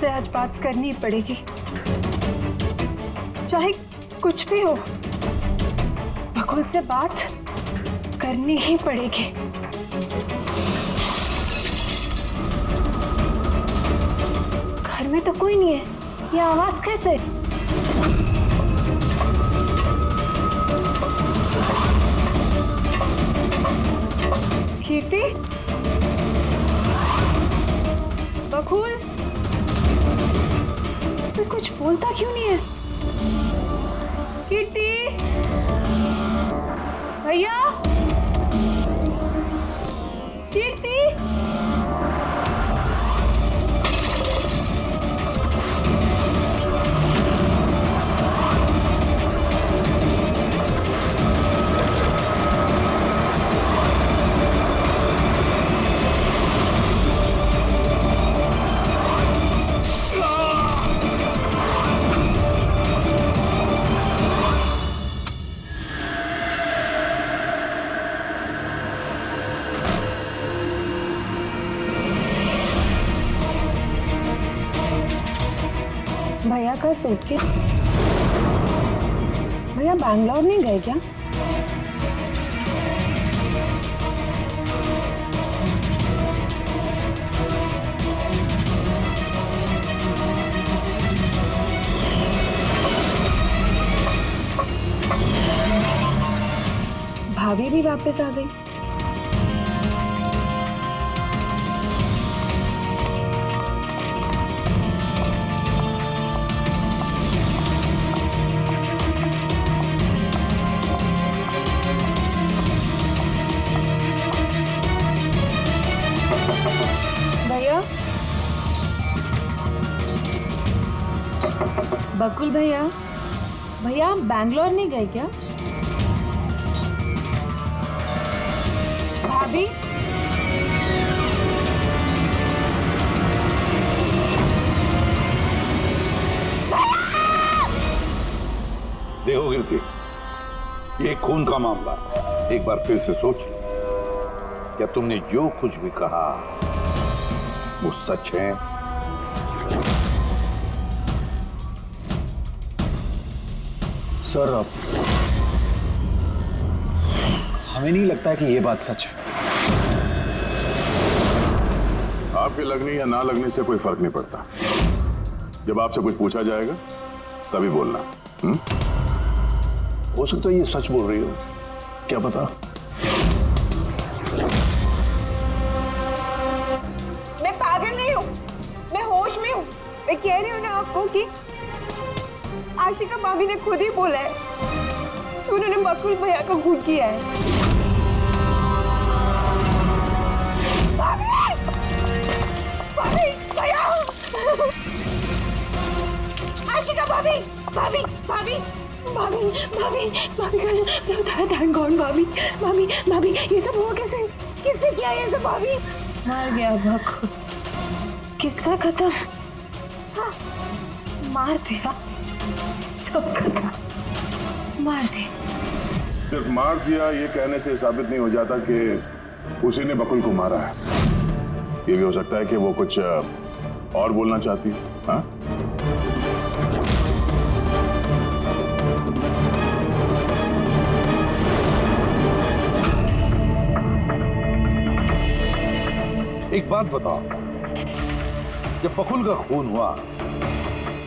से आज बात करनी ही पड़ेगी, चाहे कुछ भी हो। बकुल से बात करनी ही पड़ेगी। घर में तो कोई नहीं है, ये आवाज कैसे? कीर्ति, बकुल, तो कुछ बोलता क्यों नहीं है? कीर्ति, भैया, कीर्ति, भैया का सूटकेस। भैया बैंगलोर नहीं गए क्या? भाभी भी वापस आ गई। बकुल भैया, भैया आप बैंगलोर नहीं गए क्या? भाभी, देखो कीर्ति, ये खून का मामला, एक बार फिर से सोच लो, क्या तुमने जो कुछ भी कहा वो सच है? सर, हमें नहीं लगता कि ये बात सच है। आपके लगने या ना लगने से कोई फर्क नहीं पड़ता। जब आपसे कुछ पूछा जाएगा तभी बोलना। हो सकता है ये सच बोल रही हो, क्या पता। मैं पागल नहीं हूँ, मैं होश में हूँ। मैं कह रही हूँ ना आपको कि आशिका भाभी ने खुद ही बोला है, उन्होंने बकुल भैया को खून किया है। भाभी, भाभी, भैया, आशिका भाभी, भाभी, भाभी, भाभी, भाभी, भाभी, थैंक गॉड भाभी, भाभी, भाभी, ये सब हुआ कैसे? किसने किया ये सब? भाभी मार गया बकुल। किसका कत्ल? हाँ, मार दिया। मार दे। सिर्फ मार दिया ये कहने से साबित नहीं हो जाता कि उसी ने बकुल को मारा है। ये भी हो सकता है कि वो कुछ और बोलना चाहती है। हाँ? एक बात बताओ, जब बकुल का खून हुआ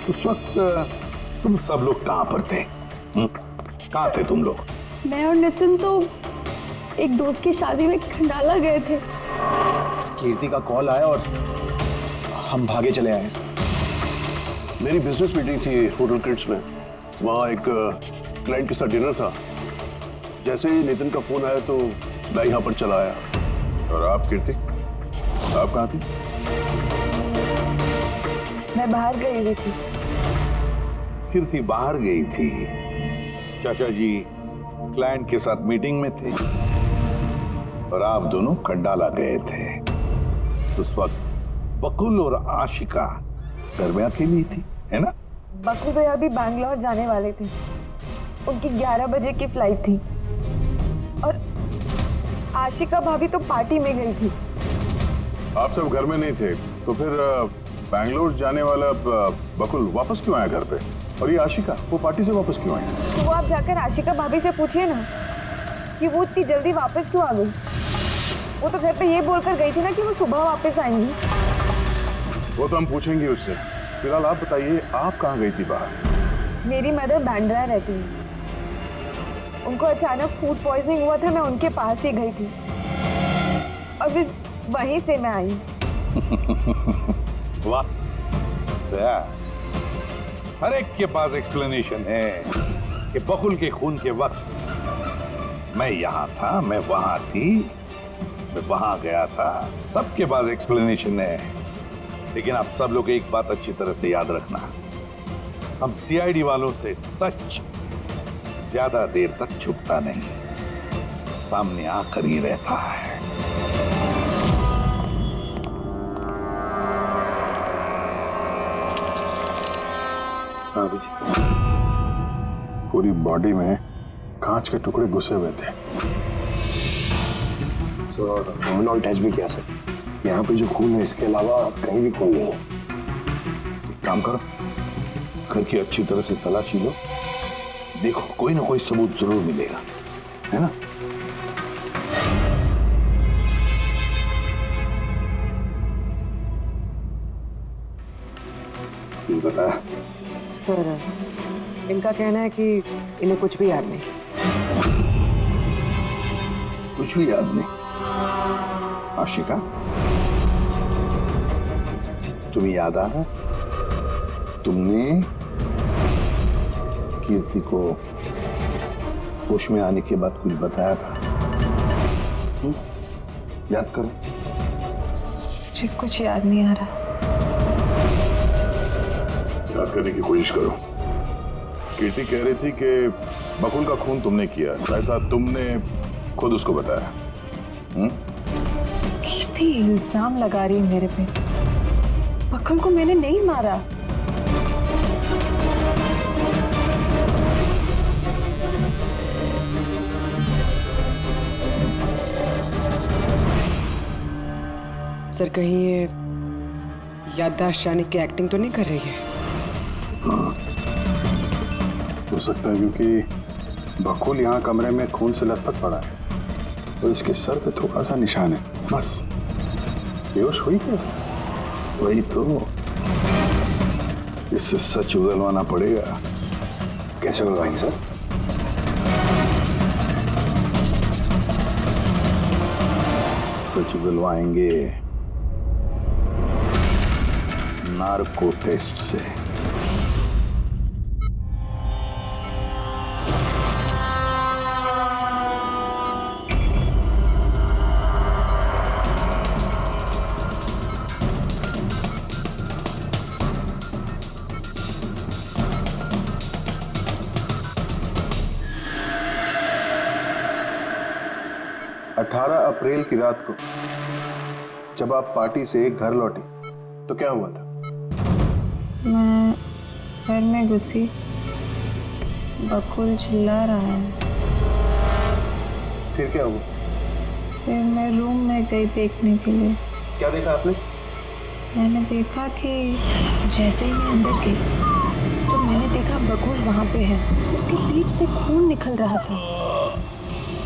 उस वक्त तुम सब लोग कहां पर थे? कहां थे तुम लोग? मैं और नितिन तो एक दोस्त की शादी में खंडाला गए थे। कीर्ति का कॉल आया और हम भागे चले आए। मेरी बिजनेस मीटिंग थी होटल किड्स में, वहाँ एक क्लाइंट के साथ डिनर था। जैसे ही नितिन का फोन आया तो मैं यहाँ पर चला आया। और आप कीर्ति, आप कहाँ थी? मैं बाहर गई हुई थी। कीर्ति बाहर गई थी, चाचा जी क्लाइंट के साथ मीटिंग में थे और आप दोनों खंडाला गए थे। उस वक्त बकुल और आशिका घर में अकेली थी, है ना? बकुल भैया भी बैंगलोर जाने वाले थे, उनकी 11 बजे की फ्लाइट थी और आशिका भाभी तो पार्टी में गई थी। आप सब घर में नहीं थे तो फिर बैंगलोर जाने वाला बकुल वापस क्यों आया घर पे? और ये आशिका, वो पार्टी से वापस क्यों आई? तो वो आप जाकर आशिका भाभी से पूछिए ना कि वो इतनी जल्दी वापस क्यों आ गई। वो तो घर पे ये बोलकर गई थी ना कि वो सुबह वापस आएंगी। वो तो हम पूछेंगे उससे। फिलहाल आप बताइए, आप कहाँ गई थी बाहर? मेरी मदर बैंड्रा रहती है, उनको अचानक फूड पॉइजनिंग हुआ था, मैं उनके पास ही गई थी और फिर वहीं से मैं आई। वाह, हर एक के पास एक्सप्लेनेशन है कि बकुल के खून के वक्त मैं यहाँ था, मैं वहां थी, मैं वहां गया था। सबके पास एक्सप्लेनेशन है, लेकिन आप सब लोग एक बात अच्छी तरह से याद रखना, हम सीआईडी वालों से सच ज्यादा देर तक छुपता नहीं, सामने आकर ही रहता है। हाँ जी, पूरी बॉडी में कांच के टुकड़े घुसे हुए थे। सर हमने और टेस्ट भी किया सर, यहाँ पे जो खून है इसके अलावा कहीं भी खून नहीं है। एक काम करो, घर की अच्छी तरह से तलाशी लो, देखो कोई ना कोई सबूत जरूर मिलेगा, है ना? ये बता। सर इनका कहना है कि इन्हें कुछ भी याद नहीं। कुछ भी याद नहीं? आशिका, तुम्हें याद आ रहा? तुमने कीर्ति को होश में आने के बाद कुछ बताया था? याद करो। मुझे कुछ याद नहीं आ रहा। याद करने की कोशिश करो। कीर्ति कह रही थी कि बकुल का खून तुमने किया, ऐसा तुमने खुद उसको बताया? कीर्ति इल्जाम लगा रही है मेरे पे। बकुल को मैंने नहीं मारा। सर कहीं ये याददाश्त जाने की एक्टिंग तो नहीं कर रही है? हो सकता है, क्योंकि बकुल यहाँ कमरे में खून से लथपथ पड़ा है, तो इसके सर पे थोड़ा सा निशान है, बस। बेहोश हुई कैसे? वही तो, इससे सच उगलवाना पड़ेगा। कैसे उगलवाएंगे सर? सच उगलवाएंगे नार्को टेस्ट से। 18 अप्रैल की रात को जब आप पार्टी से घर लौटी तो क्या हुआ था? मैं घर में घुसी, बकुल चिल्ला रहा है। फिर क्या हुआ? फिर मैं रूम में गई देखने के लिए। क्या देखा आपने? मैंने देखा कि जैसे ही मैं अंदर गई तो मैंने देखा बकुल वहाँ पे है, उसकी पीठ से खून निकल रहा था।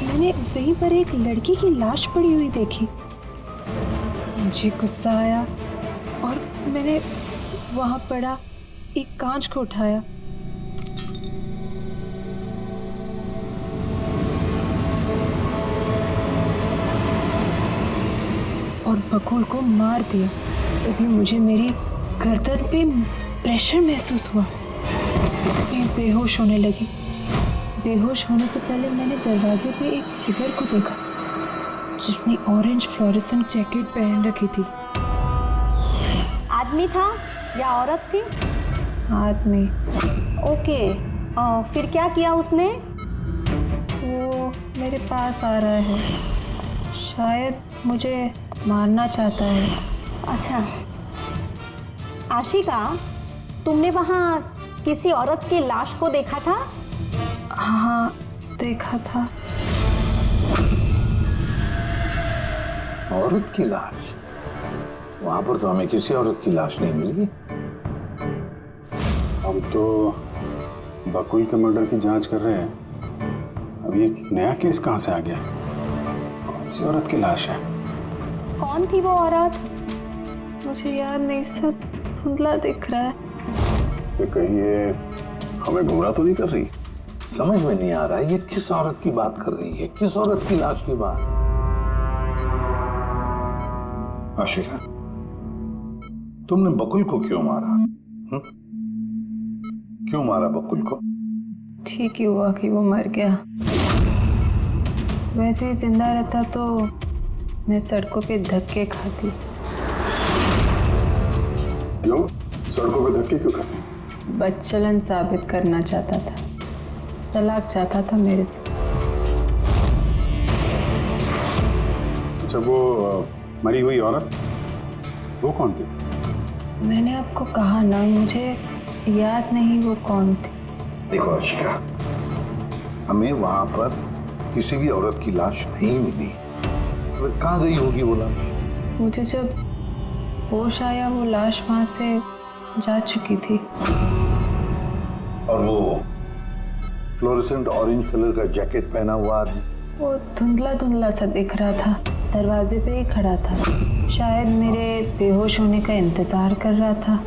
मैंने वहीं पर एक लड़की की लाश पड़ी हुई देखी। मुझे गुस्सा आया और मैंने वहाँ पड़ा एक कांच को उठाया। और बकुल को मार दिया। तभी मुझे मेरी गर्दन पे प्रेशर महसूस हुआ। मैं बेहोश होने लगी। बेहोश होने से पहले मैंने दरवाजे पे एक फिगर को देखा जिसने ऑरेंज फ्लोरेसेंट जैकेट पहन रखी थी। आदमी था या औरत थी? आदमी। ओके, फिर क्या किया उसने? वो मेरे पास आ रहा है, शायद मुझे मारना चाहता है। अच्छा आशिका, तुमने वहाँ किसी औरत की लाश को देखा था? हाँ देखा था। औरत की लाश? वहां पर तो हमें किसी औरत की लाश नहीं मिली। हम तो बकुल के मर्डर की जांच कर रहे हैं। अब ये नया केस कहां से आ गया? कौन सी औरत की लाश है? कौन थी वो औरत? मुझे याद नहीं, सब धुंधला दिख रहा है। ये कहीं ये हमें गुमराह तो नहीं कर रही? समझ में नहीं आ रहा ये किस औरत की बात कर रही है, किस औरत की लाश की बात। आशिका, तुमने बकुल को क्यों मारा? क्यों मारा बकुल को? ठीक ही हुआ कि वो मर गया। वैसे ही जिंदा रहता तो मैं सड़कों पे धक्के खाती। क्यों? सड़कों पे धक्के क्यों खाते? बदचलन साबित करना चाहता था, तलाक चाहता था मेरे से। अच्छा, वो मरी हुई औरत वो कौन थी? मैंने आपको कहा ना, मुझे याद नहीं वो कौन थी। देखो आशिका, हमें वहां पर किसी भी औरत की लाश नहीं मिली। तो फिर कहाँ गई होगी वो लाश? मुझे जब होश आया वो लाश वहां से जा चुकी थी। और वो फ्लोरेसेंट ऑरेंज कलर का जैकेट पहना हुआ आदमी? वो धुंधला धुंधला सा दिख रहा था, दरवाजे पे ही खड़ा था। शायद मेरे बेहोश होने का इंतजार कर रहा था।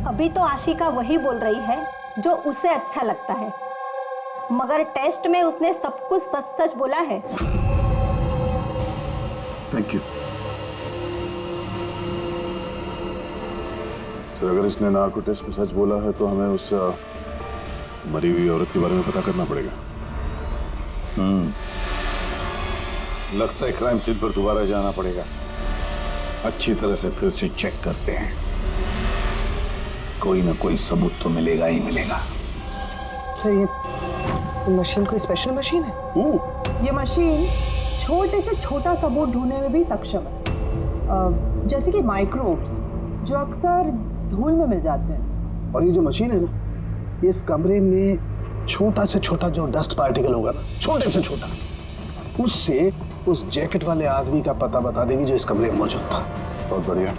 अभी तो आशिका वही बोल रही है जो उसे अच्छा लगता है, मगर टेस्ट में उसने सब कुछ सच सच बोला है। Thank you. सर, अगर इसने नार्को टेस्ट में सच बोला है तो हमें उस मरी हुई औरत के बारे में पता करना पड़ेगा। लगता है क्राइम सीन पर दोबारा जाना पड़ेगा। अच्छी तरह से फिर से चेक करते हैं, कोई ना कोई सबूत तो मिलेगा ही मिलेगा। सर, ये मशीन कोई स्पेशल मशीन है? ये मशीन छोटे से छोटा सबूत ढूंढने में भी सक्षम है, जैसे कि माइक्रोब्स जो अक्सर धूल में मिल जाते हैं। और ये जो मशीन है ना, इस कमरे में छोटा से छोटा जो डस्ट पार्टिकल होगा ना, छोटे से छोटा, उससे उस जैकेट वाले आदमी का पता बता देगी जो इस कमरे में मौजूद था। बहुत बढ़िया।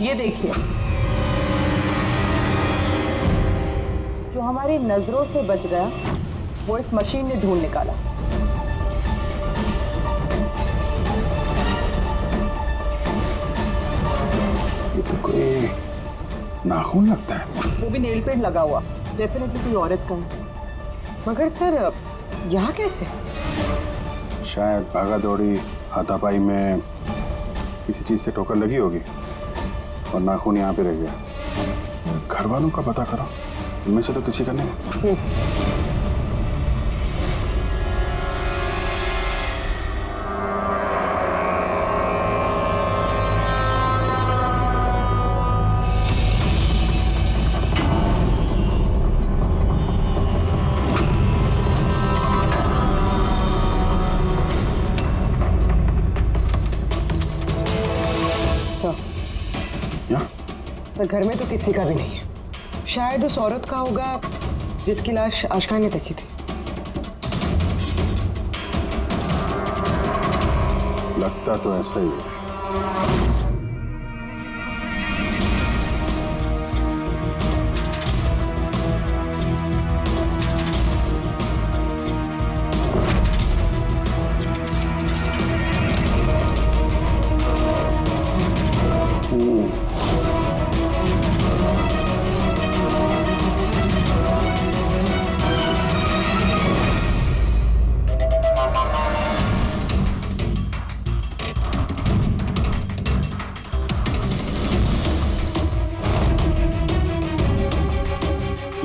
ये देखिए, जो हमारी नजरों से बच गया वो इस मशीन ने ढूंढ निकाला। ये तो कोई नाखून लगता है। वो भी नेल पेंट लगा हुआ, डेफिनेटली कोई औरत का है। मगर सर, यहाँ कैसे? शायद भागा दौड़ी हाथापाई में किसी चीज से ठोकर लगी होगी और नाखून यहाँ पे रह गया। घर वालों का पता करो, इनमें से तो किसी का नहीं। पर घर में तो किसी का भी नहीं है। शायद उस औरत का होगा जिसकी लाश आशिका ने देखी थी। लगता तो ऐसा ही है।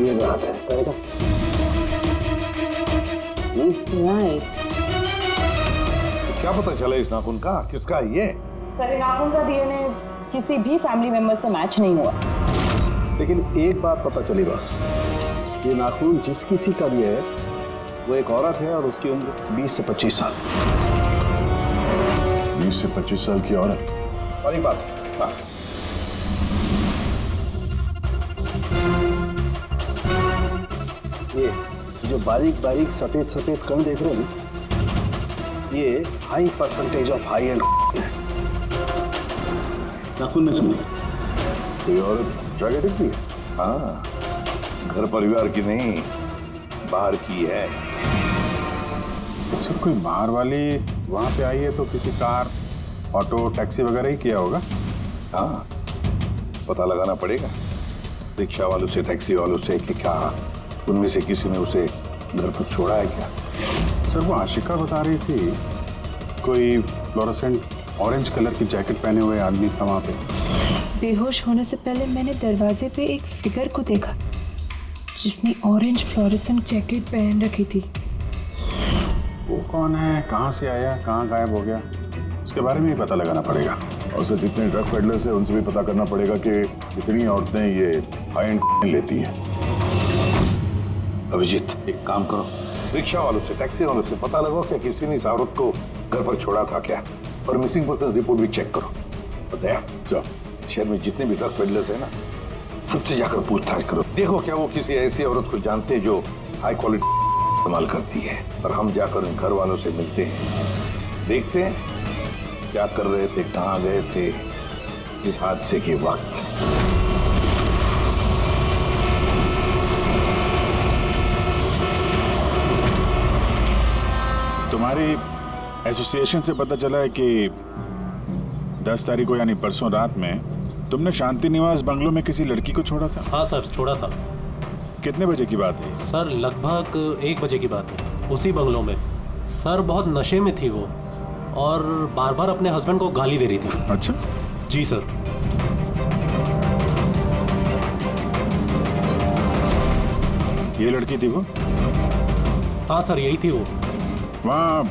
जेब में हाथ है करेगा। राइट। क्या पता चला इस नाखून का किसका है ये? सर नाखून का डीएनए किसी भी फैमिली मेंबर से मैच नहीं हुआ। लेकिन एक बात पता चली बस, ये नाखून जिस किसी का भी है वो एक औरत है और उसकी उम्र 20 से 25 साल। 20 से 25 साल की औरत। और एक बात, हाँ, ये जो बारीक बारीक सफेद सफेद कण देख रहे हो ना, ये high percentage of high and नाखून में सुनिए। कोई औरत ड्रग एडिक्ट भी है? हाँ, घर परिवार की नहीं, बाहर की है। सर कोई बाहर वाली वहां पे आई है तो किसी कार, ऑटो, टैक्सी वगैरह ही किया होगा। हाँ, पता लगाना पड़ेगा रिक्शा वालों से, टैक्सी वालों से कि क्या उनमें से किसी ने उसे घर पर छोड़ा है क्या। सर वो आशिका बता रही थी कोई फ्लोरोसेंट ऑरेंज कलर की जैकेट पहने हुए आदमी था वहां पे। बेहोश होने से पहले मैंने दरवाजे पे एक फिगर को देखा जिसने ऑरेंज फ्लोरेसेंट जैकेट पहन रखी थी। वो कौन है, कहाँ से आया, कहाँ गायब हो गया, इसके बारे में ही पता लगाना पड़ेगा। और सर जितने ड्रग पेडलर्स हैं उनसे भी पता करना पड़ेगा कि कितनी औरतें ये हाई एंड लेती हैं। अभिजीत एक काम करो, रिक्शा वालों से, टैक्सी वालों से पता लगाओ क्या किसी ने इस औरत को घर पर छोड़ा था क्या, और मिसिंग पर्सन रिपोर्ट भी चेक करो। और दया जाओ, शहर में जितने भी ड्रग पेडलर्स हैं ना, सबसे जाकर पूछताछ करो, देखो क्या वो किसी ऐसी औरत को जानते हैं जो हाई क्वालिटी इस्तेमाल करती है। और हम जाकर उन घर वालों से मिलते हैं, देखते हैं क्या कर रहे थे, कहाँ गए थे इस हादसे के वक्त। तुम्हारी एसोसिएशन से पता चला है कि 10 तारीख को यानी परसों रात में तुमने शांति निवास बंगलो में किसी लड़की को छोड़ा था। हाँ सर, छोड़ा था। कितने बजे की बात है? सर लगभग 1 बजे की बात है, उसी बंगलों में। सर बहुत नशे में थी वो और बार बार अपने हस्बैंड को गाली दे रही थी। अच्छा जी सर। ये लड़की थी वो? हाँ सर, यही थी वो। वहाँ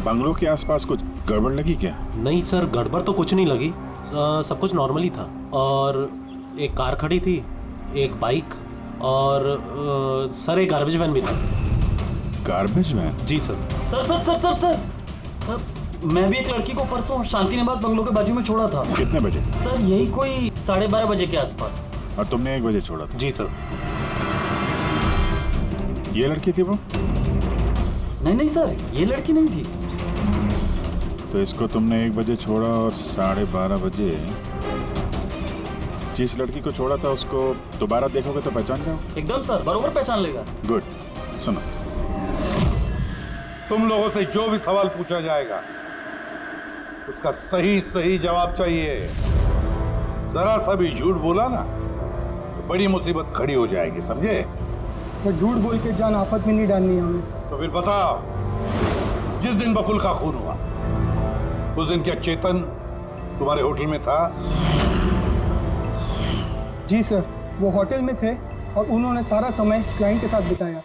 बंगलों के आसपास कुछ गड़बड़ लगी क्या? नहीं सर, गड़बड़ तो कुछ नहीं लगी, सब कुछ नॉर्मली था। और एक कार खड़ी थी, एक बाइक और सर एक गार्बेज वैन भी था। Garbage van? जी sir. Sir sir sir sir sir sir मैं भी एक लड़की को परसों शांति निवास बंगलों के बाजू में छोड़ा था। कितने बजे? सर यही कोई 12:30 बजे के आसपास। और तुमने 1 बजे छोड़ा था? जी सर। ये लड़की थी वो? नहीं नहीं सर, ये लड़की नहीं थी। तो इसको तुमने 1 बजे छोड़ा और 12:30 बजे जिस लड़की को छोड़ा था उसको दोबारा देखोगे तो पहचान जाओ? एकदम सर, बरोबर पहचान लेगा। गुड। सुनो, तुम लोगों से जो भी सवाल पूछा जाएगा उसका सही सही जवाब चाहिए। जरा सा भी झूठ बोला ना तो बड़ी मुसीबत खड़ी हो जाएगी, समझे? सर झूठ बोल के जान आफत में नहीं डालनी है हमें। तो फिर बताओ, जिस दिन बकुल का खून हुआ उस दिन क्या चेतन तुम्हारे होटल में था? जी सर, वो होटल में थे और उन्होंने सारा समय क्लाइंट के साथ बिताया।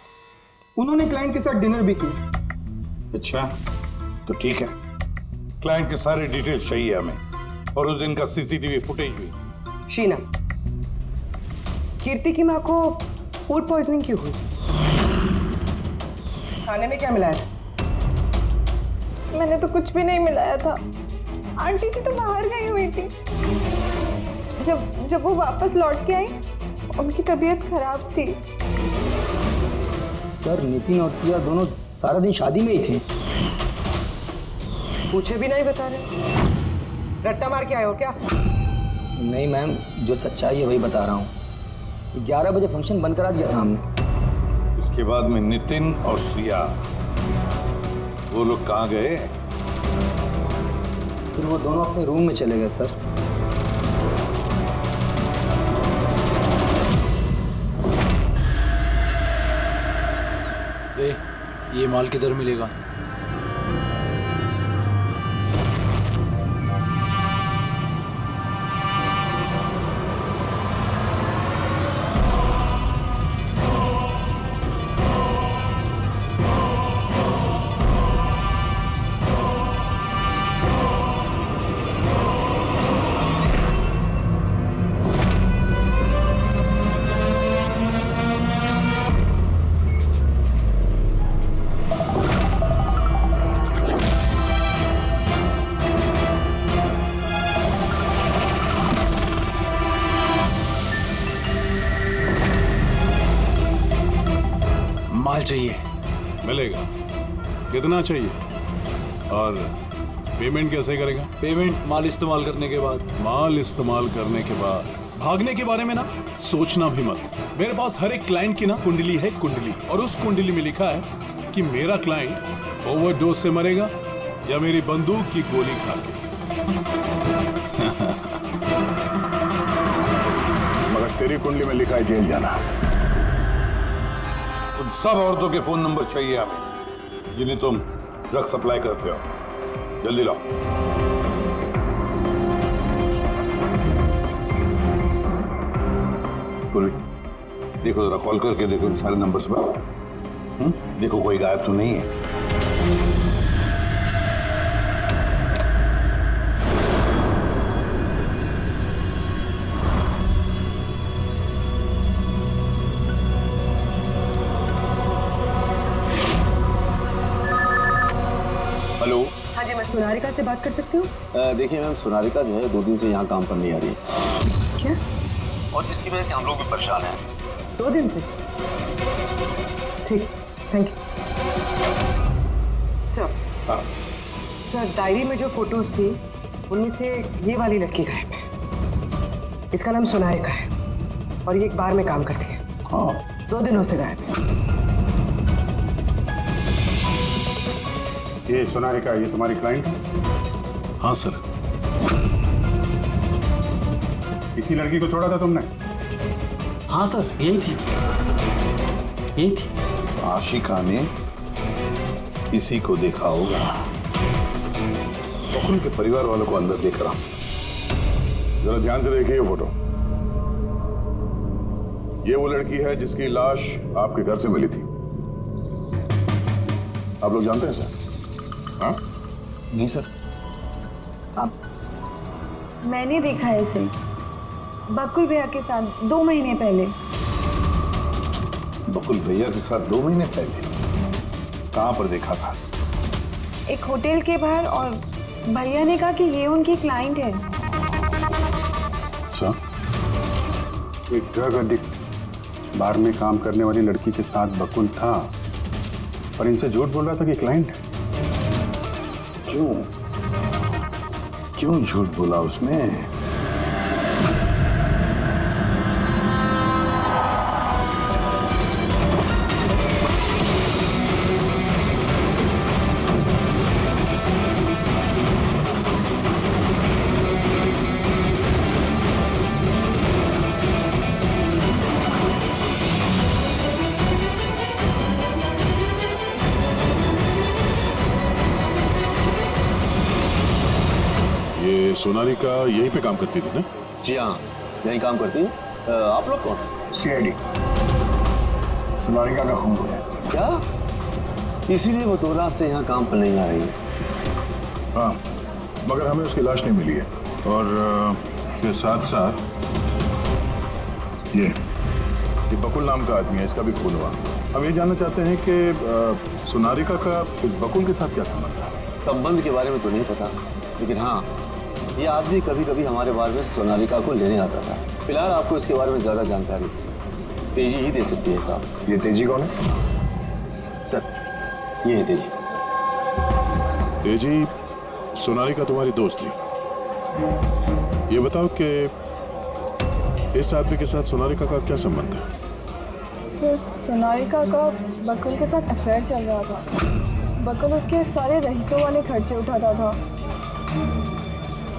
उन्होंने क्लाइंट के साथ डिनर भी किया। अच्छा, तो ठीक है, क्लाइंट के सारे डिटेल्स चाहिए हमें और उस दिन का सीसीटीवी फुटेज भी। शीना, कीर्ति की माँ को फूड पॉइजनिंग क्यों हुई? खाने में क्या मिलाया था? मैंने तो कुछ भी नहीं मिलाया था। आंटी जी तो बाहर गई हुई थी। जब वो वापस लौट के आई उनकी तबीयत खराब थी। सर नितिन और सिया दोनों सारा दिन शादी में ही थे। पूछे भी नहीं बता रहे। रट्टा मार के आए हो क्या? नहीं मैम, जो सच्चाई है वही बता रहा हूँ। 11 बजे फंक्शन बंद करा दिया था हमने। उसके बाद में नितिन और सिया वो लोग कहाँ गए? फिर वो दोनों अपने रूम में चले गए सर। ये माल किधर मिलेगा? माल चाहिए। मिलेगा। कितना चाहिए और पेमेंट कैसे करेगा? पेमेंट माल इस्तेमाल करने के बाद। माल इस्तेमाल करने के बाद भागने के बारे में ना सोचना भी मत। मेरे पास हर एक क्लाइंट की ना कुंडली है, कुंडली, और उस कुंडली में लिखा है कि मेरा क्लाइंट ओवरडोज से मरेगा या मेरी बंदूक की गोली खा के। मगर तेरी कुंडली में लिखा है जेल जाना। उन सब औरतों के फोन नंबर चाहिए हमें जिन्हें तुम ड्रग सप्लाई करते हो। जल्दी लाओ। देखो जरा कॉल करके देखो इन सारे नंबर्स पर। देखो कोई गायब तो नहीं है। हेलो। हाँ जी, मैं सोनारिका से बात कर सकती हूँ? देखिए मैम, सोनारिका जो है 2 दिन से यहाँ काम पर नहीं आ रही है। क्या? और जिसकी वजह से हम लोग भी परेशान हैं। 2 दिन से? ठीक, thank you. Sir, sir diary में जो फोटोज थी उनमें से ये वाली लड़की गायब है। इसका नाम सोनारिका है और ये एक बार में काम करती है। हाँ। 2 दिनों से गायब है। ये सोनारिका, ये तुम्हारी क्लाइंट है? हाँ सर। इसी लड़की को छोड़ा था तुमने? हाँ सर, यही थी, यही थी। आशिका ने इसी को देखा होगा। बकुल के परिवार वालों को अंदर देख रहा हूं। जरा ध्यान से देखिए ये फोटो। ये वो लड़की है जिसकी लाश आपके घर से मिली थी। आप लोग जानते हैं सर? हाँ? नहीं सर। मैंने देखा है इसे बकुल भैया के साथ 2 महीने पहले। बकुल भैया के साथ 2 महीने पहले? कहां पर देखा था? एक होटल के बाहर, और भैया ने कहा कि ये उनकी क्लाइंट है। अच्छा, एक ड्रग एडिक्ट बार में काम करने वाली लड़की के साथ बकुल था और इनसे झूठ बोल रहा था कि क्लाइंट है। क्यों झूठ बोला उसने? सोनारिका यहीं पे काम करती थी ना? जी हाँ, यहीं काम करती है। आप लोग कौन? सीआईडी। सोनारिका का खून है। क्या? इसीलिए वो 2 रात से यहाँ काम पर नहीं आ रही है। हाँ, मगर हमें उसकी लाश नहीं मिली है। और इसके साथ साथ ये बकुल नाम का आदमी है, इसका भी खून हुआ। हम ये जानना चाहते हैं कि सोनारिका का इस बकुल के साथ क्या संबंध है? संबंध के बारे में तो नहीं पता, लेकिन हाँ, ये आदमी कभी कभी हमारे बारे में सोनारिका को लेने आता था। फिलहाल आपको इसके बारे में ज्यादा जानकारी तेजी ही दे सकती है साहब। ये तेजी कौन है? सर, ये है तेजी। तेजी, सोनारिका तुम्हारी दोस्त थी। ये बताओ कि इस आदमी के साथ सोनारिका का क्या संबंध है? सर, सोनारिका का बकुल के साथ अफेयर चल रहा था। बकुल उसके सारे रईसों वाले खर्चे उठाता था,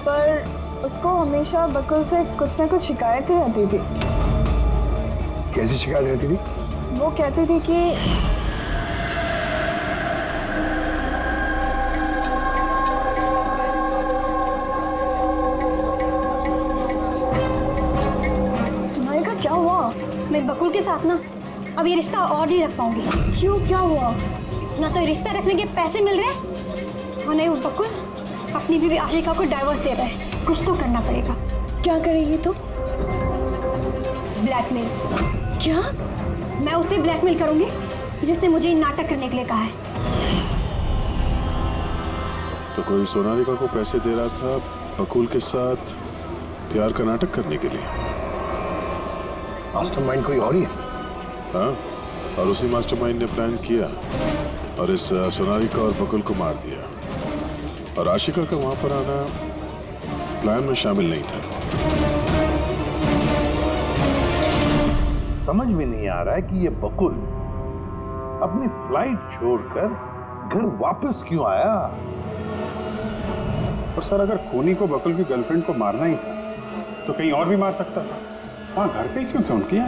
पर उसको हमेशा बकुल से कुछ ना कुछ शिकायतें रहती थी। कैसी शिकायत रहती थी? वो कहती थी कि सोनारिका, क्या हुआ? मैं बकुल के साथ ना अब ये रिश्ता और नहीं रख पाऊंगी। क्यों, क्या हुआ? ना तो रिश्ता रखने के पैसे मिल रहे और नहीं वो बकुल अपनी बीवी आशिका को डाइवोर्स दे रहा है। कुछ तो करना पड़ेगा। क्या करेगी तो? ब्लैकमेल। क्या? मैं उसे ब्लैकमेल करूंगी जिसने मुझे नाटक करने के लिए कहा है। तो कोई सोनारिका को पैसे दे रहा था बकुल के साथ प्यार का नाटक करने के लिए। मास्टरमाइंड कोई और ही है? हाँ, और उसी मास्टरमाइंड ने प्लान किया और इस सोनालिका और बकुल को मार दिया। और आशिका का वहां पर आना प्लान में शामिल नहीं था। समझ में नहीं आ रहा है कि ये बकुल अपनी फ्लाइट छोड़कर घर वापस क्यों आया। और सर, अगर खूनी को बकुल की गर्लफ्रेंड को मारना ही था तो कहीं और भी मार सकता था। वहां घर पे क्यों क्यों किया?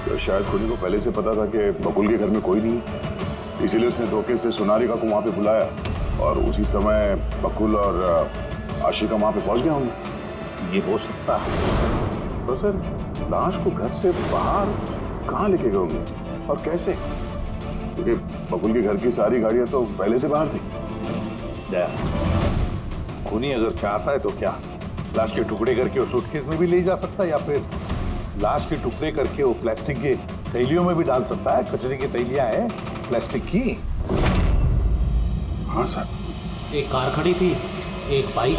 तो शायद खूनी को पहले से पता था कि बकुल के घर में कोई नहीं, इसीलिए उसने धोखे से सोनालिका को वहां पे बुलाया और उसी समय बकुल और आशिका वहां पे पहुंच गए होंगे। ये हो सकता है। तो सर, लाश को घर से बाहर कहाँ लेके गए होंगे और कैसे? क्योंकि बकुल के घर की सारी गाड़ियां तो पहले से बाहर थी। खूनी अगर चाहता है तो क्या लाश के टुकड़े करके वो सूटकेस में भी ले जा सकता है, या फिर लाश के टुकड़े करके वो प्लास्टिक के थैलियों में भी डाल सकता है। कचरे की थैलियां हैं प्लास्टिक की। हाँ सर। एक कार खड़ी थी, एक बाइक,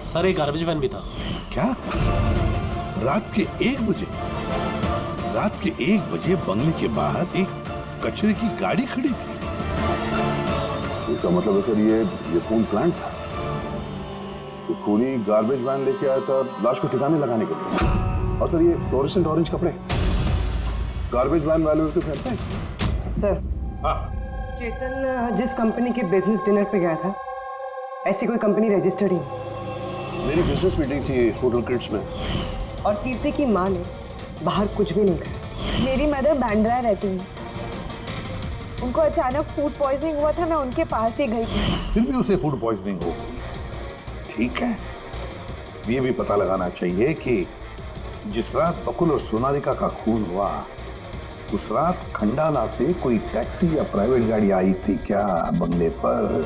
सर एक गार्बेज वैन भी था। क्या रात के 1 बजे? रात के 1 बजे बंगले के बाहर एक कचरे की गाड़ी खड़ी थी? इसका मतलब है सर ये खून प्लांट था। ये खूनी गार्बेज वैन लेके आया था लाश को ठिकाने लगाने के लिए। और सर, ये फ्लोरेसेंट ऑरेंज कपड़े गार्बेज वैन वाले उसको पहनते हैं। सर, चेतन जिस कंपनी के बिजनेस डिनर पे गया था, ऐसी कोई कंपनी रजिस्टर्ड ही नहीं। मेरी बिजनेस मीटिंग थी होटल किड्स में। और कीर्ति की माँ ने बाहर कुछ भी नहीं खाया। मेरी मदर बांद्रा रहती है, उनको अचानक फूड पॉइजनिंग हुआ था, मैं उनके पास ही गई थी। फिर भी उसे फूड पॉइजनिंग हो गई। ठीक है, ये भी पता लगाना चाहिए कि जिस रात बकुल और सोनालिका का खून हुआ, उस रात खंडाला से कोई टैक्सी या प्राइवेट गाड़ी आई थी क्या बंगले पर?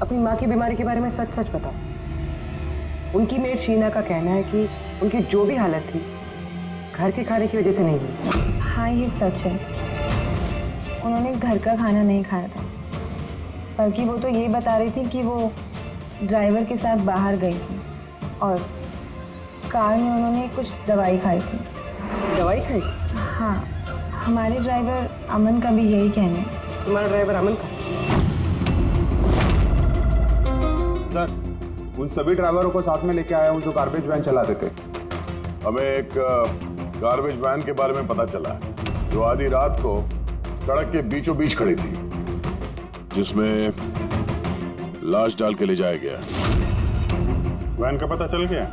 अपनी माँ की बीमारी के बारे में सच सच बताओ। उनकी मेड शीना का कहना है कि उनकी जो भी हालत थी घर के खाने की वजह से नहीं हुई। हाँ, ये सच है। उन्होंने घर का खाना नहीं खाया था, बल्कि वो तो ये बता रही थी कि वो ड्राइवर के साथ बाहर गई थी और कार में उन्होंने कुछ दवाई खाई थी। दवाई खाई? हाँ, हमारे ड्राइवर अमन का भी यही कहना है। तुम्हारा ड्राइवर अमन का? सर, उन सभी ड्राइवरों को साथ में लेके आया हूँ जो गार्बेज वैन चलाते थे। हमें एक गार्बेज वैन के बारे में पता चला है जो आधी रात को सड़क के बीचों बीच खड़ी थी, जिसमें लाश डाल के ले जाया गया। वैन का पता चल गया?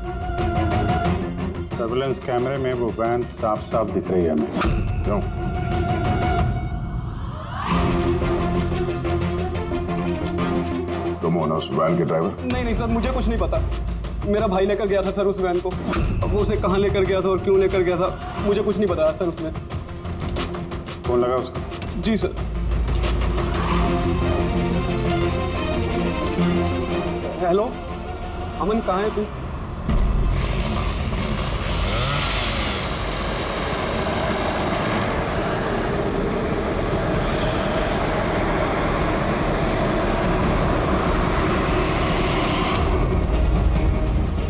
सर्विलेंस कैमरे में वो वैन साफ साफ दिख रही है हमें। क्यों? तुम हो ना उस वैन के ड्राइवर? नहीं सर, मुझे कुछ नहीं पता। मेरा भाई लेकर गया था सर उस वैन को। अब वो उसे कहाँ लेकर गया था और क्यों लेकर गया था, मुझे कुछ नहीं बताया सर उसने। फोन लगा उसका? जी सर। हेलो अमन, कहाँ है तू?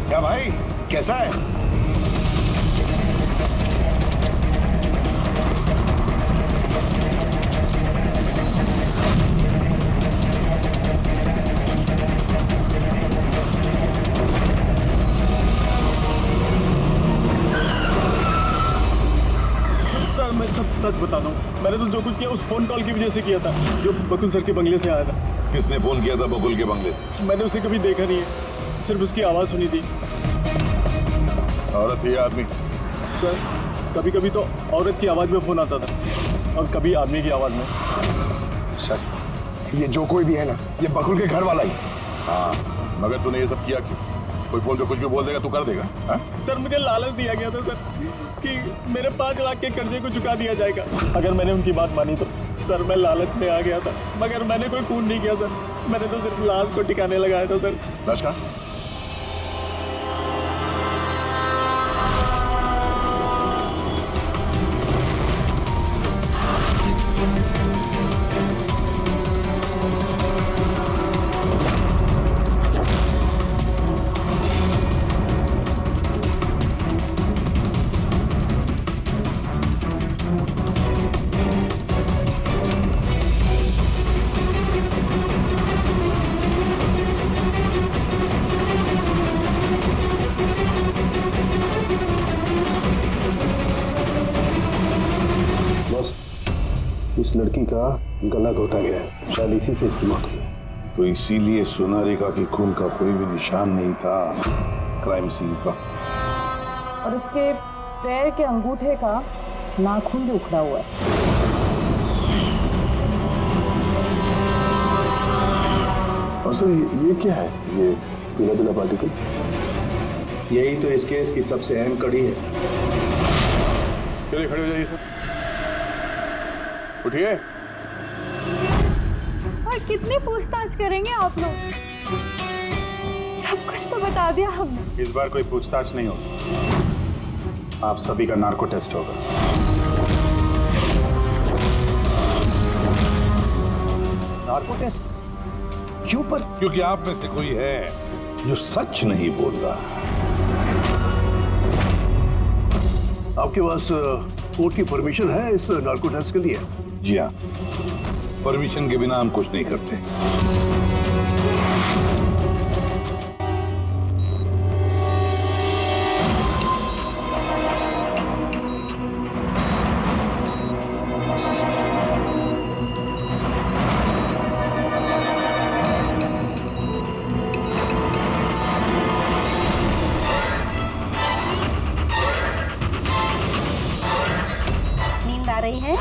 क्या भाई, कैसा है? सर, मैं सच बता रहा हूँ, मैंने तो जो कुछ किया उस फोन कॉल की वजह से किया था जो बकुल सर के बंगले से आया था। किसने फोन किया था बकुल के बंगले से? मैंने उसे कभी देखा नहीं है, सिर्फ उसकी आवाज़ सुनी थी। औरत थी आदमी? सर, कभी कभी तो औरत की आवाज़ में फोन आता था और कभी आदमी की आवाज़ में। सर, ये जो कोई भी है ना, ये बकुल के घर वाला ही। हाँ, मगर तूने ये सब किया क्यों? कोई फोन पे कुछ भी बोल देगा तू कर देगा? हा? सर, मुझे लालच दिया गया था सर कि मेरे 5 लाख के कर्जे को चुका दिया जाएगा अगर मैंने उनकी बात मानी तो। सर, मैं लालच में आ गया था, मगर मैंने कोई खून नहीं किया सर। मैंने तो सिर्फ लाश को ठिकाने लगाया था सर। लाश का? इस लड़की का गला घोटा गया है, शायद इसी से इसकी मौत हुई है। तो इसीलिए सोनारिका के खून का कोई भी निशान नहीं था क्राइम सीन पर। और उसके पैर के अंगूठे का नाखून भी उखड़ा हुआ है। और सर ये क्या है, ये पीला पीला पार्टिकल? यही तो इस केस की सबसे अहम कड़ी है। चलिए खड़े हो जाइए सर, उठिए। और कितनी पूछताछ करेंगे आप लोग? सब कुछ तो बता दिया हमने। इस बार कोई पूछताछ नहीं होगी, आप सभी का नार्को टेस्ट होगा। नार्को टेस्ट क्यों पर? क्योंकि आप में से कोई है जो सच नहीं बोल रहा। आपके पास कोर्ट की परमिशन है इस नार्को टेस्ट के लिए? जी हाँ, परमिशन के बिना हम कुछ नहीं करते। नींद आ रही है?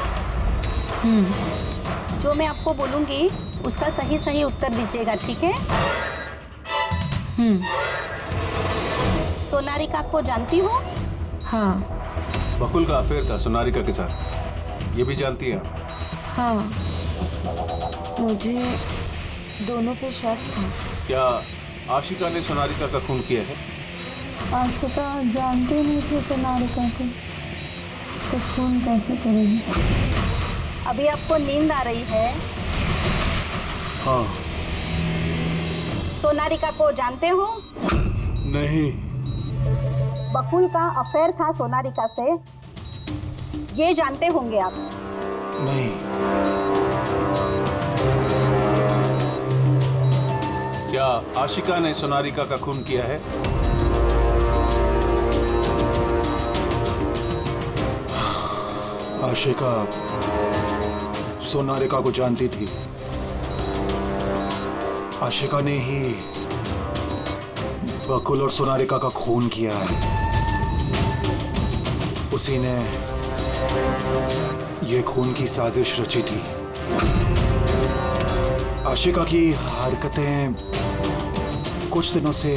जो मैं आपको बोलूंगी उसका सही सही उत्तर दीजिएगा, ठीक है? सोनारिका को जानती हो? हाँ। बकुल का अफेयर था सोनारिका के साथ, ये भी जानती है आप? हाँ, मुझे दोनों पे शक था। क्या आशिका ने सोनारिका का खून किया है? आशिका जानते नहीं थे सोनारिका को, तो खून कैसे करेगी? अभी आपको नींद आ रही है? हाँ। सोनारिका को जानते हो? नहीं। बकुल का अफेयर था सोनारिका से, ये जानते होंगे आप? नहीं। क्या आशिका ने सोनारिका का खून किया है? आशिका सोनारिका को जानती थी। आशिका ने ही बकुल और सोनारिका का खून किया है। उसी ने ये खून की साजिश रची थी। आशिका की हरकतें कुछ दिनों से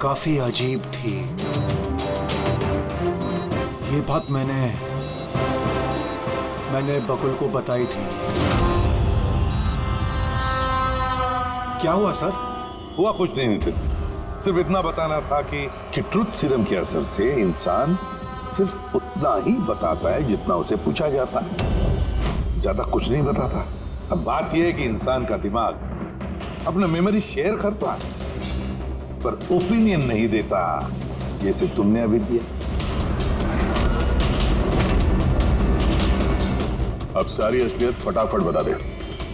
काफी अजीब थी। ये बात मैंने बकुल को बताई थी। क्या हुआ सर? हुआ कुछ नहीं नितिन, सिर्फ इतना बताना था कि ट्रुथ सीरम के असर से इंसान सिर्फ उतना ही बताता है जितना उसे पूछा जाता है, ज्यादा कुछ नहीं बताता। अब बात यह है कि इंसान का दिमाग अपना मेमोरी शेयर करता है पर ओपिनियन नहीं देता, जैसे तुमने अभी दिया। अब सारी असलियत फटाफट बता दे,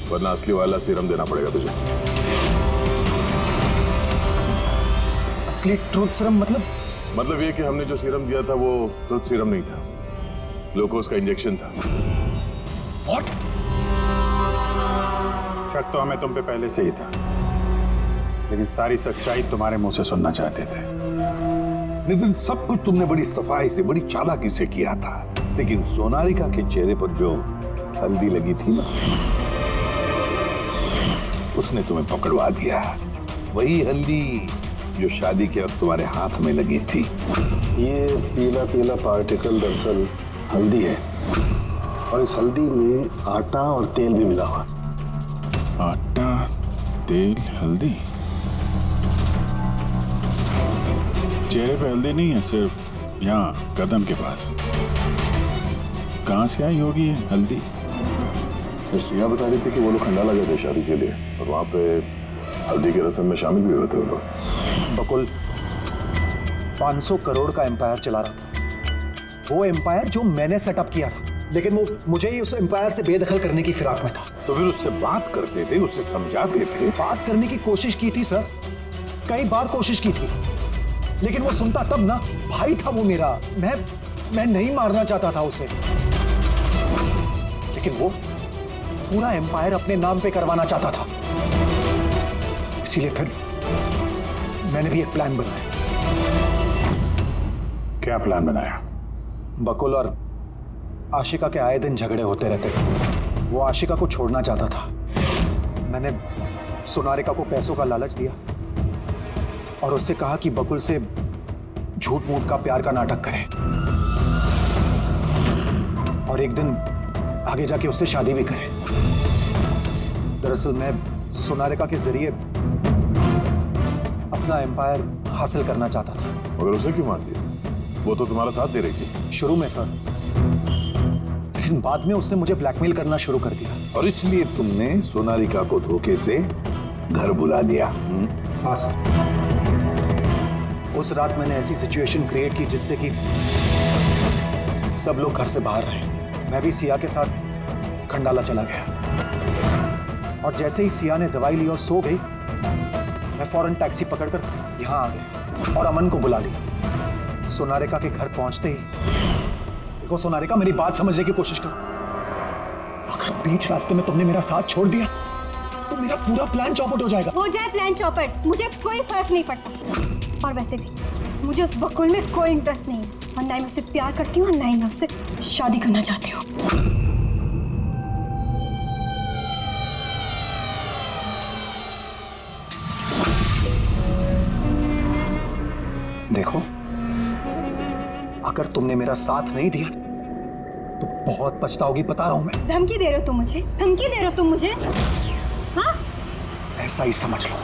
वरना असली वाला सीरम देना पड़ेगा तुझे। असली ट्रूथ सीरम मतलब ये कि हमने जो सीरम दिया था वो ट्रूथ सीरम नहीं था, ग्लूकोज का इंजेक्शन था। What? शक तो हमें तुम पे पहले से ही था, लेकिन सारी सच्चाई तुम्हारे मुंह से सुनना चाहते थे। नितिन, सब कुछ तुमने बड़ी सफाई से, बड़ी चालाकी से किया था, लेकिन सोनारिका के चेहरे पर जो हल्दी लगी थी ना, उसने तुम्हें पकड़वा दिया। वही हल्दी जो शादी के वक्त तुम्हारे हाथ में लगी थी। ये पीला पीला पार्टिकल दरअसल हल्दी है, और इस हल्दी में आटा और तेल भी मिला हुआ। आटा, तेल, हल्दी। चेहरे पे हल्दी नहीं है, सिर्फ यहाँ गर्दन के पास। कहाँ से आई होगी ये हल्दी? सर सिया बता रही थी कि वो लोग खंडाला गए थे शादी के लिए, और वहाँ पे हल्दी की रस्म में शामिल भी हुए थे वो लोग। बकुल 500 करोड़ का एम्पायर चला रहा था, वो एम्पायर जो मैंने सेटअप किया था, लेकिन वो मुझे ही उस एम्पायर से बेदखल करने की फिराक में था। तो फिर उससे बात करते थे, उससे समझाते थे। बात करने की कोशिश की थी सर, कई बार कोशिश की थी, लेकिन वो सुनता तब ना। भाई था वो मेरा, मैं नहीं मारना चाहता था उसे, लेकिन वो पूरा एम्पायर अपने नाम पे करवाना चाहता था। इसीलिए फिर मैंने भी एक प्लान बनाया। क्या प्लान बनाया? बकुल और आशिका के आए दिन झगड़े होते रहते थे। वो आशिका को छोड़ना चाहता था। मैंने सोनारिका को पैसों का लालच दिया और उससे कहा कि बकुल से झूठ मूठ का प्यार का नाटक करे और एक दिन आगे जाके उससे शादी भी करे। दरअसल मैं सोनारिका के जरिए अपना एम्पायर हासिल करना चाहता था। मगर उसे क्यों मार दिया? वो तो तुम्हारा साथ दे रही थी। शुरू में सर, लेकिन बाद में उसने मुझे ब्लैकमेल करना शुरू कर दिया। और इसलिए तुमने सोनारिका को धोखे से घर बुला लिया? हाँ सर। उस रात मैंने ऐसी सिचुएशन क्रिएट की जिससे कि सब लोग घर से बाहर रहे। मैं भी सिया के साथ खंडाला चला गया और जैसे ही सिया ने दवाई ली और सो गई, मैं फौरन टैक्सी पकड़कर यहाँ आ गया और अमन को बुला लिया। सोनारिका के घर पहुंचते ही, देखो सोनारिका, मेरी बात समझने की कोशिश करो। अगर बीच रास्ते में तुमने मेरा साथ छोड़ दिया तो मेरा पूरा प्लान चौपट हो जाएगा। हो जाए प्लान चौपट, मुझे कोई फर्क नहीं पड़ता। और वैसे भी मुझे उस बकुल में कोई इंटरेस्ट नहीं है और ना ही मैं उससे प्यार करती हूँ और ना ही मैं उससे शादी करना चाहती हूँ। देखो, अगर तुमने मेरा साथ नहीं दिया तो बहुत पछताओगी, बता रहा हूं मैं। धमकी दे रहे हो तुम मुझे? धमकी दे रहे हो तुम मुझे? हाँ? ऐसा ही समझ लो।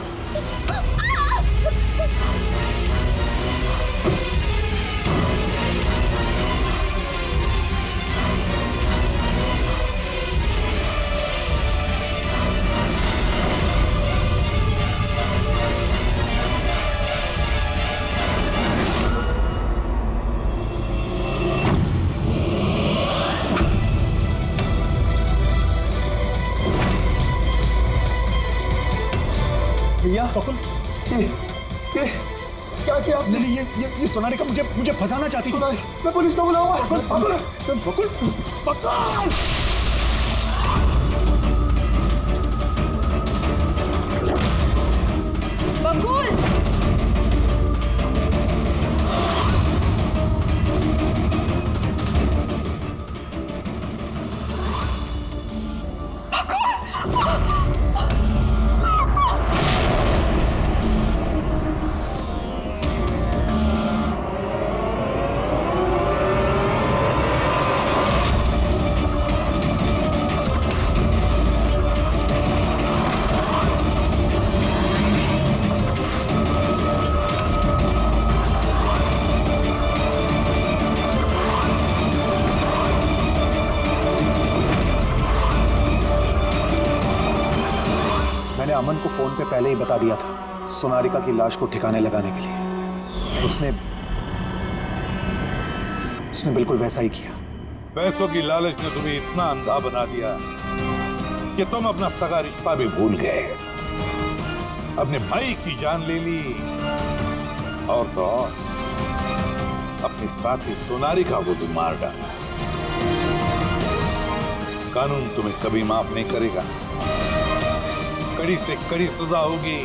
भैया बकुल, ये क्या किया आपने? ये सोनारिका मुझे फंसाना चाहती थी। मैं पुलिस को बुलाऊंगा। बकुल बकुल बकुल बकुल! मैंने अमन को फोन पे पहले ही बता दिया था सोनारिका की लाश को ठिकाने लगाने के लिए। उसने बिल्कुल वैसा ही किया। पैसों की लालच ने तुम्हें इतना अंधा बना दिया कि तुम अपना सगा रिश्ता भी भूल गए, अपने भाई की जान ले ली और तो और अपने साथी सोनारिका को भी मार डाला। कानून तुम्हें कभी माफ नहीं करेगा। कड़ी से कड़ी सजा होगी।